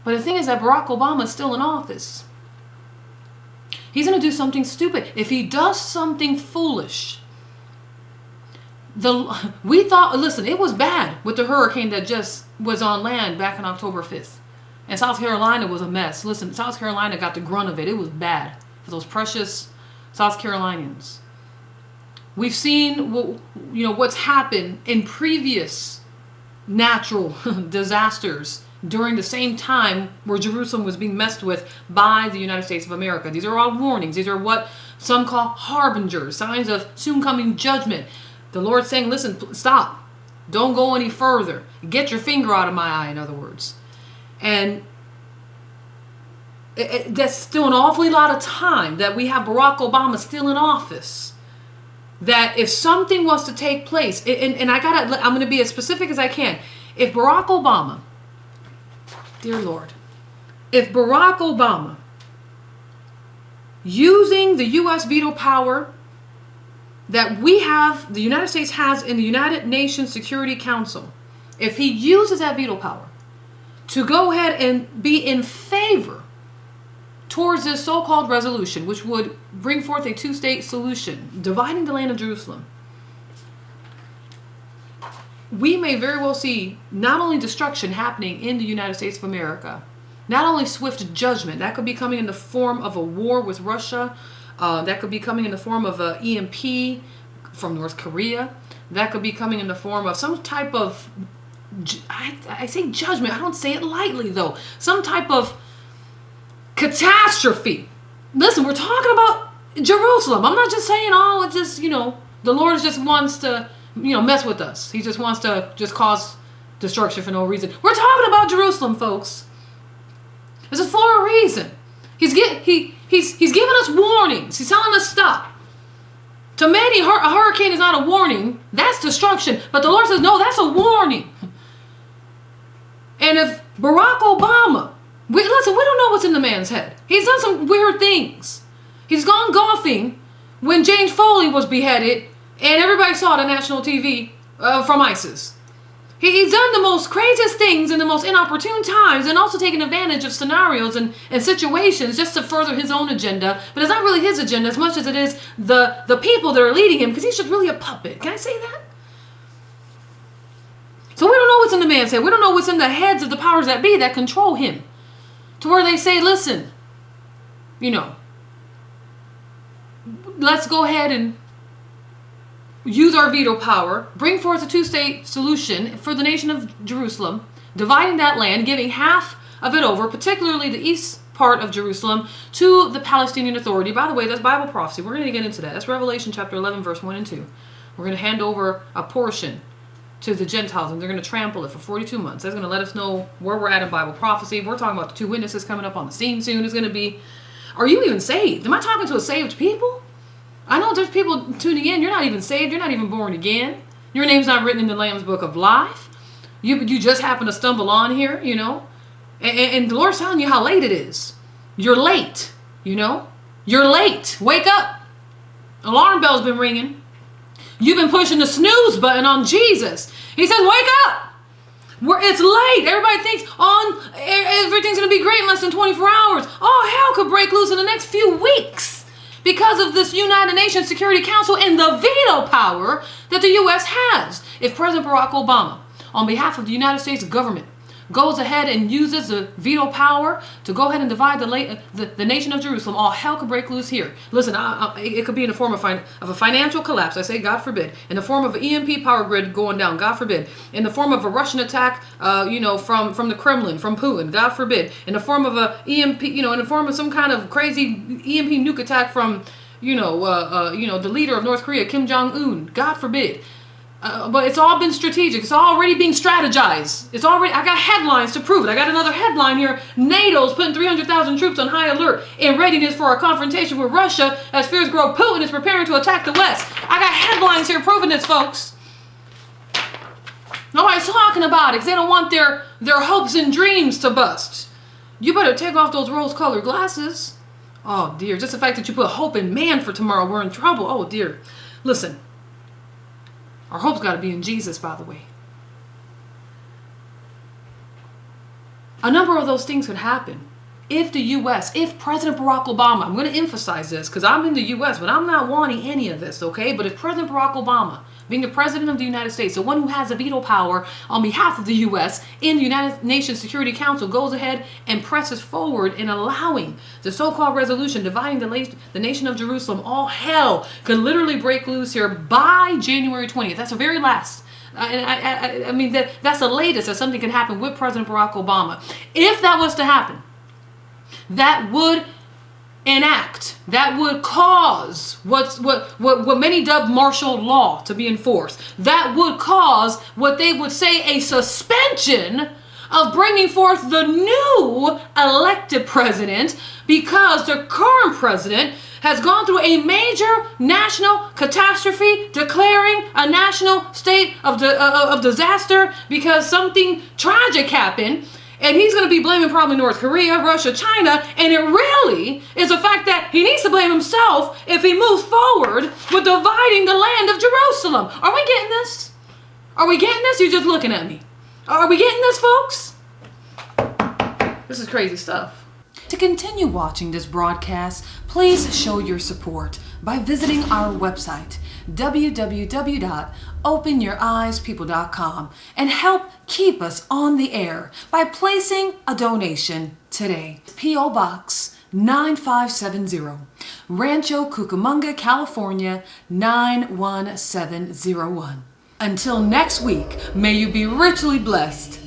But the thing is that Barack Obama is still in office. He's going to do something stupid. If he does something foolish, we thought, listen, it was bad with the hurricane that just was on land back on October 5th. And South Carolina was a mess. Listen, South Carolina got the grunt of it. It was bad for those precious South Carolinians. We've seen what's happened in previous natural disasters during the same time where Jerusalem was being messed with by the United States of America. These are all warnings. These are what some call harbingers, signs of soon coming judgment. The Lord's saying, listen, stop. Don't go any further. Get your finger out of my eye, in other words. And that's still an awfully lot of time that we have Barack Obama still in office. That if something was to take place, and I'm going to be as specific as I can. If Barack Obama, dear Lord, if Barack Obama, using the U.S. veto power that we have, the United States has in the United Nations Security Council, if he uses that veto power to go ahead and be in favor towards this so-called resolution, which would bring forth a two-state solution, dividing the land of Jerusalem, we may very well see not only destruction happening in the United States of America, not only swift judgment, that could be coming in the form of a war with Russia, that could be coming in the form of an EMP from North Korea, that could be coming in the form of some type of, I say judgment, I don't say it lightly though, some type of catastrophe. Listen, we're talking about Jerusalem. I'm not just saying, oh, it just, the Lord just wants to, mess with us. He just wants to just cause destruction for no reason. We're talking about Jerusalem, folks. This is for a reason. He's giving us warnings. He's telling us stop. To many, a hurricane is not a warning. That's destruction. But the Lord says, no, that's a warning. And if Barack Obama, listen, we don't know what's in the man's head. He's done some weird things. He's gone golfing when James Foley was beheaded and everybody saw it on national TV from ISIS. He's done the most craziest things in the most inopportune times and also taken advantage of scenarios and situations just to further his own agenda. But it's not really his agenda as much as it is the people that are leading him, because he's just really a puppet. Can I say that? So we don't know what's in the man's head. We don't know what's in the heads of the powers that be that control him. To where they say, listen, let's go ahead and use our veto power, bring forth a two-state solution for the nation of Jerusalem, dividing that land, giving half of it over, particularly the east part of Jerusalem, to the Palestinian Authority. By the way, that's Bible prophecy. We're going to get into that. That's Revelation chapter 11, verse 1 and 2. We're going to hand over a portion to the Gentiles, and they're going to trample it for 42 months. That's going to let us know where we're at in Bible prophecy. We're talking about the two witnesses coming up on the scene soon. It's going to be, are you even saved? Am I talking to a saved people? I know there's people tuning in. You're not even saved. You're not even born again. Your name's not written in the Lamb's Book of Life. You just happen to stumble on here, And the Lord's telling you how late it is. You're late, You're late. Wake up. Alarm bell's been ringing. You've been pushing the snooze button on Jesus. He says, wake up. It's late. Everybody thinks everything's going to be great in less than 24 hours. Oh, hell could break loose in the next few weeks because of this United Nations Security Council and the veto power that the U.S. has. If President Barack Obama, on behalf of the United States government, goes ahead and uses the veto power to go ahead and divide the nation of Jerusalem, all hell could break loose here. Listen, it could be in the form of a financial collapse, I say God forbid, in the form of an EMP power grid going down, God forbid, in the form of a Russian attack, from the Kremlin, from Putin, God forbid, in the form of a EMP, in the form of some kind of crazy EMP nuke attack from, the leader of North Korea, Kim Jong-un, God forbid. But it's all been strategic. It's already being strategized. I got headlines to prove it. I got another headline here. NATO's putting 300,000 troops on high alert in readiness for a confrontation with Russia as fears grow. Putin is preparing to attack the West. I got headlines here proving this, folks. Nobody's talking about it because they don't want their hopes and dreams to bust. You better take off those rose-colored glasses. Oh, dear. Just the fact that you put hope in man for tomorrow, we're in trouble. Oh, dear. Listen. Our hope's got to be in Jesus, by the way. A number of those things could happen. If the U.S., if President Barack Obama, I'm going to emphasize this because I'm in the U.S., but I'm not wanting any of this, okay? But if President Barack Obama, being the President of the United States, the one who has a veto power on behalf of the U.S. in the United Nations Security Council, goes ahead and presses forward in allowing the so-called resolution dividing the nation of Jerusalem, all hell could literally break loose here by January 20th. That's the very last. I mean, that's the latest that something can happen with President Barack Obama. If that was to happen, that would enact, that would cause what many dub martial law to be enforced. That would cause what they would say a suspension of bringing forth the new elected president, because the current president has gone through a major national catastrophe, declaring a national state of disaster because something tragic happened. And he's going to be blaming probably North Korea, Russia, China. And it really is the fact that he needs to blame himself if he moves forward with dividing the land of Jerusalem. Are we getting this? Are we getting this? You're just looking at me. Are we getting this, folks? This is crazy stuff. To continue watching this broadcast, please show your support by visiting our website, www.openyoureyespeople.com, and help keep us on the air by placing a donation today. P.O. Box 9570, Rancho, Cucamonga, California 91701. Until next week, may you be richly blessed.